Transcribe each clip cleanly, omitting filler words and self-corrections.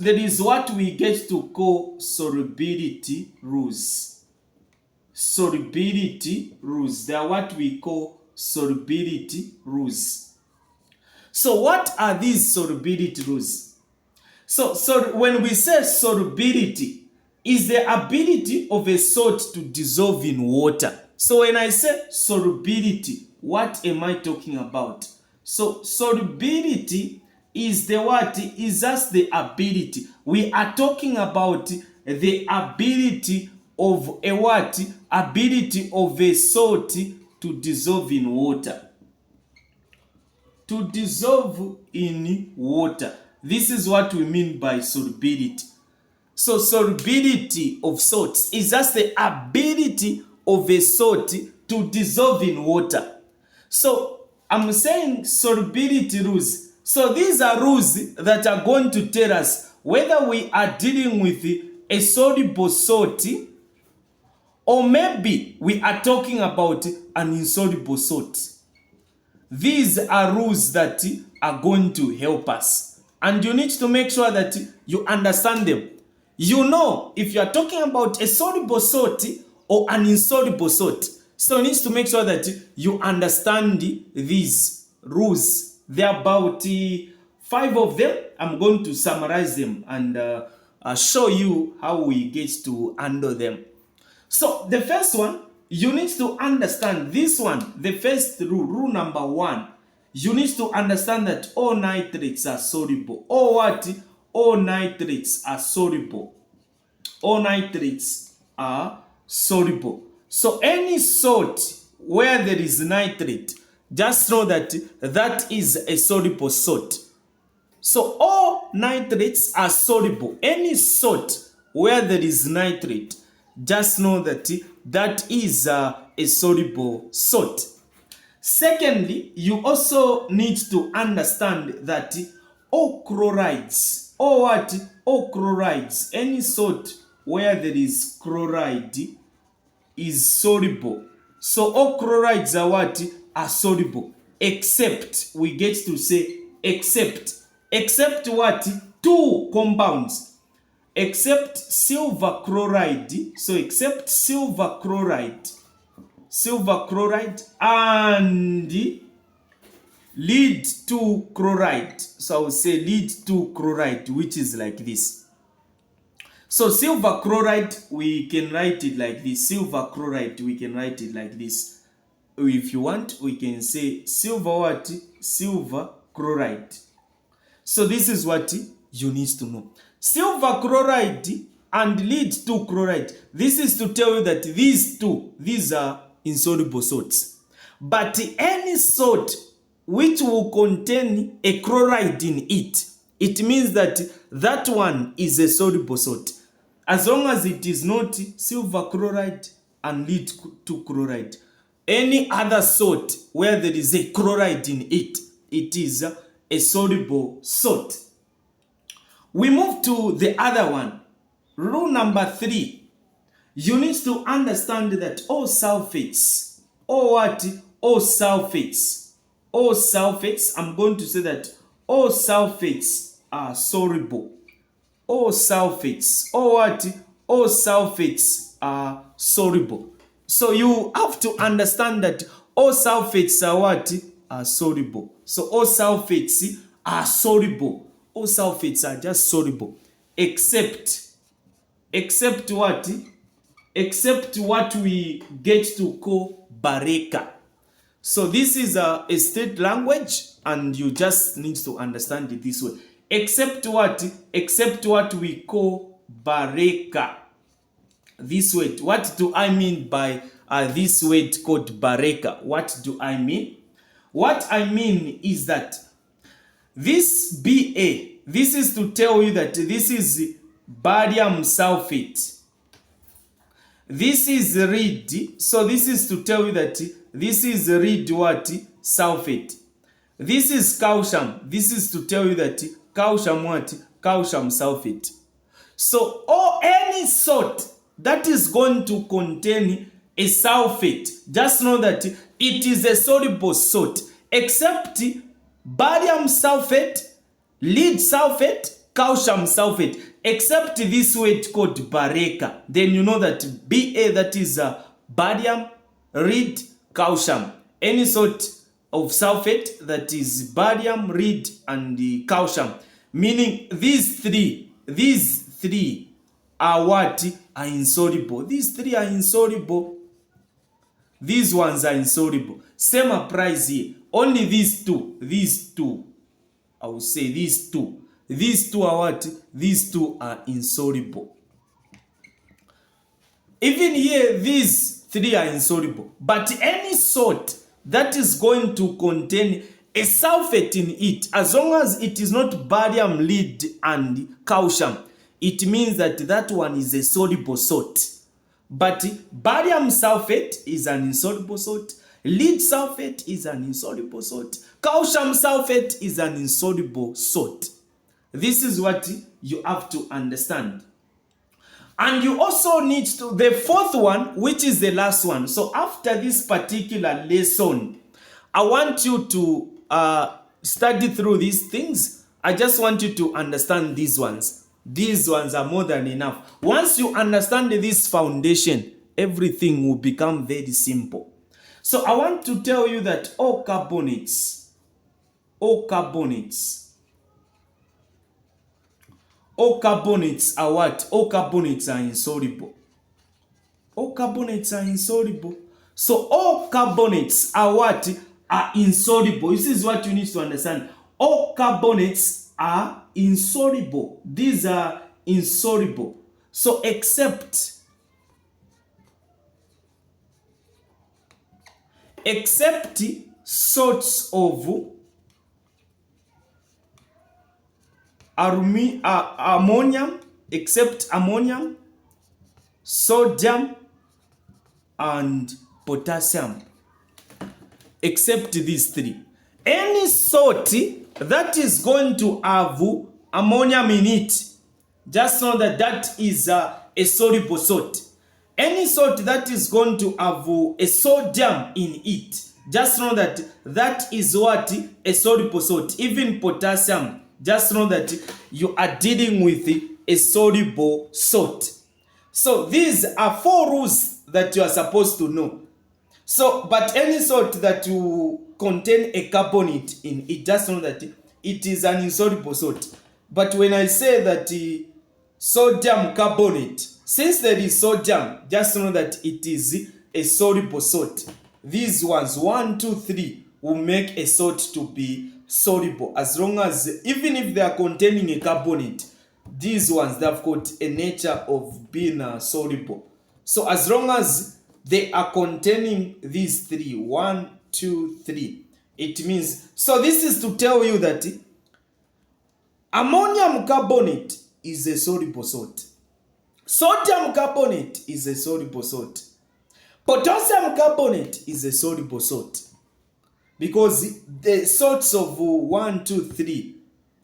There is what we get to call solubility rules. Solubility rules. They are what we call solubility rules. So what are these solubility rules? So when we say solubility, is the ability of a salt to dissolve in water. So when I say solubility, what am I talking about? So solubility is the what? Is just the ability. We are talking about the ability of a what? Ability of a salt to dissolve in water. To dissolve in water. This is what we mean by solubility. So solubility of salts is just the ability of a salt to dissolve in water. So I'm saying solubility rules. So these are rules that are going to tell us whether we are dealing with a soluble salt or maybe we are talking about an insoluble salt. These are rules that are going to help us. And you need to make sure that you understand them. You know if you are talking about a soluble salt or an insoluble salt. So you need to make sure that you understand these rules. There are about 5 of them. I'm going to summarize them and show you how we get to handle them. So the first one, you need to understand this one. The first rule, rule number 1, you need to understand that all nitrates are soluble. All what? All nitrates are soluble. All nitrates are soluble. So any salt where there is nitrate, just know that that is a soluble salt. So all nitrates are soluble. Any salt where there is nitrate, just know that that is a soluble salt. Secondly, you also need to understand that all chlorides, or what? All chlorides, any salt where there is chloride is soluble. So all chlorides are what? Are soluble. Except, we get to say except. Except what? 2 compounds. Except silver chloride. So except silver chloride and lead 2 chloride. So I will say lead 2 chloride, which is like this. So silver chloride, we can write it like this. Silver chloride, we can write it like this. If you want, we can say silver what? Silver chloride. So this is what you need to know. Silver chloride and lead 2 chloride. This is to tell you that these are insoluble salts. But any salt which will contain a chloride in it, it means that that one is a soluble salt. As long as it is not silver chloride and lead 2 chloride. Any other salt where there is a chloride in it, it is a soluble salt. We move to the other one. Rule number 3. You need to understand that all sulfates, all what? All sulfates. All sulfates, I'm going to say that all sulfates are soluble. All sulfates, all what? All sulfates are soluble. So you have to understand that all sulfates are what? Are soluble. So all sulfates are soluble. All sulfates are just soluble. Except what? Except what we get to call bareka. So this is a state language and you just need to understand it this way. Except what? Except what we call bareka. This word. What do I mean by this word called bareka? What do I mean? What I mean is that this Ba, this is to tell you that this is barium sulfate. This is lead. So this is to tell you that this is lead what? Sulfate. This is calcium. This is to tell you that calcium what? Calcium sulfate. So any salt that is going to contain a sulfate, just know that it is a soluble salt, except barium sulfate, lead sulfate, calcium sulfate, except this word called bareka. Then you know that Ba, that is barium, lead, calcium. Any sort of sulfate, that is barium, lead, and the calcium. Meaning these three are what? Are insoluble. These three are insoluble. These ones are insoluble. Same applies here. Only these two, I will say these two. These two are what? These two are insoluble. Even here, these three are insoluble. But any salt that is going to contain a sulfate in it, as long as it is not barium, lead, and calcium, it means that that one is a soluble salt. But barium sulfate is an insoluble salt. Lead sulfate is an insoluble salt. Calcium sulfate is an insoluble salt. This is what you have to understand. And you also need to, the fourth one, which is the last one. So after this particular lesson, I want you to study through these things. I just want you to understand these ones. These ones are more than enough. Once you understand this foundation, everything will become very simple. So I want to tell you that all carbonates are what? All carbonates are insoluble. All carbonates are insoluble. So all carbonates are what? Are insoluble. This is what you need to understand. All carbonates are insoluble. These are insoluble. So except salts of ammonium, except ammonium, sodium, and potassium. Except these three. Any salt that is going to have ammonium in it, just know that that is a soluble salt. Any salt that is going to have a sodium in it, just know that that is what? A soluble salt. Even potassium, just know that you are dealing with a soluble salt. So these are 4 rules that you are supposed to know. So, but any salt that you contain a carbonate in it, just know that it is an insoluble salt. But when I say that sodium carbonate, since there is sodium, just know that it is a soluble salt. These ones, 1, 2, 3, will make a salt to be soluble. As long as, even if they are containing a carbonate, these ones, they have got a nature of being soluble. So as long as they are containing these 3, 1, 2, 3, it means, so this is to tell you that ammonium carbonate is a soluble salt. Sodium carbonate is a soluble salt. Potassium carbonate is a soluble salt. Because the salts of 1, 2, 3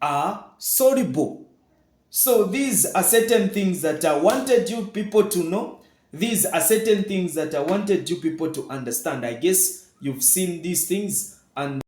are soluble. So these are certain things that I wanted you people to know. These are certain things that I wanted you people to understand. I guess you've seen these things and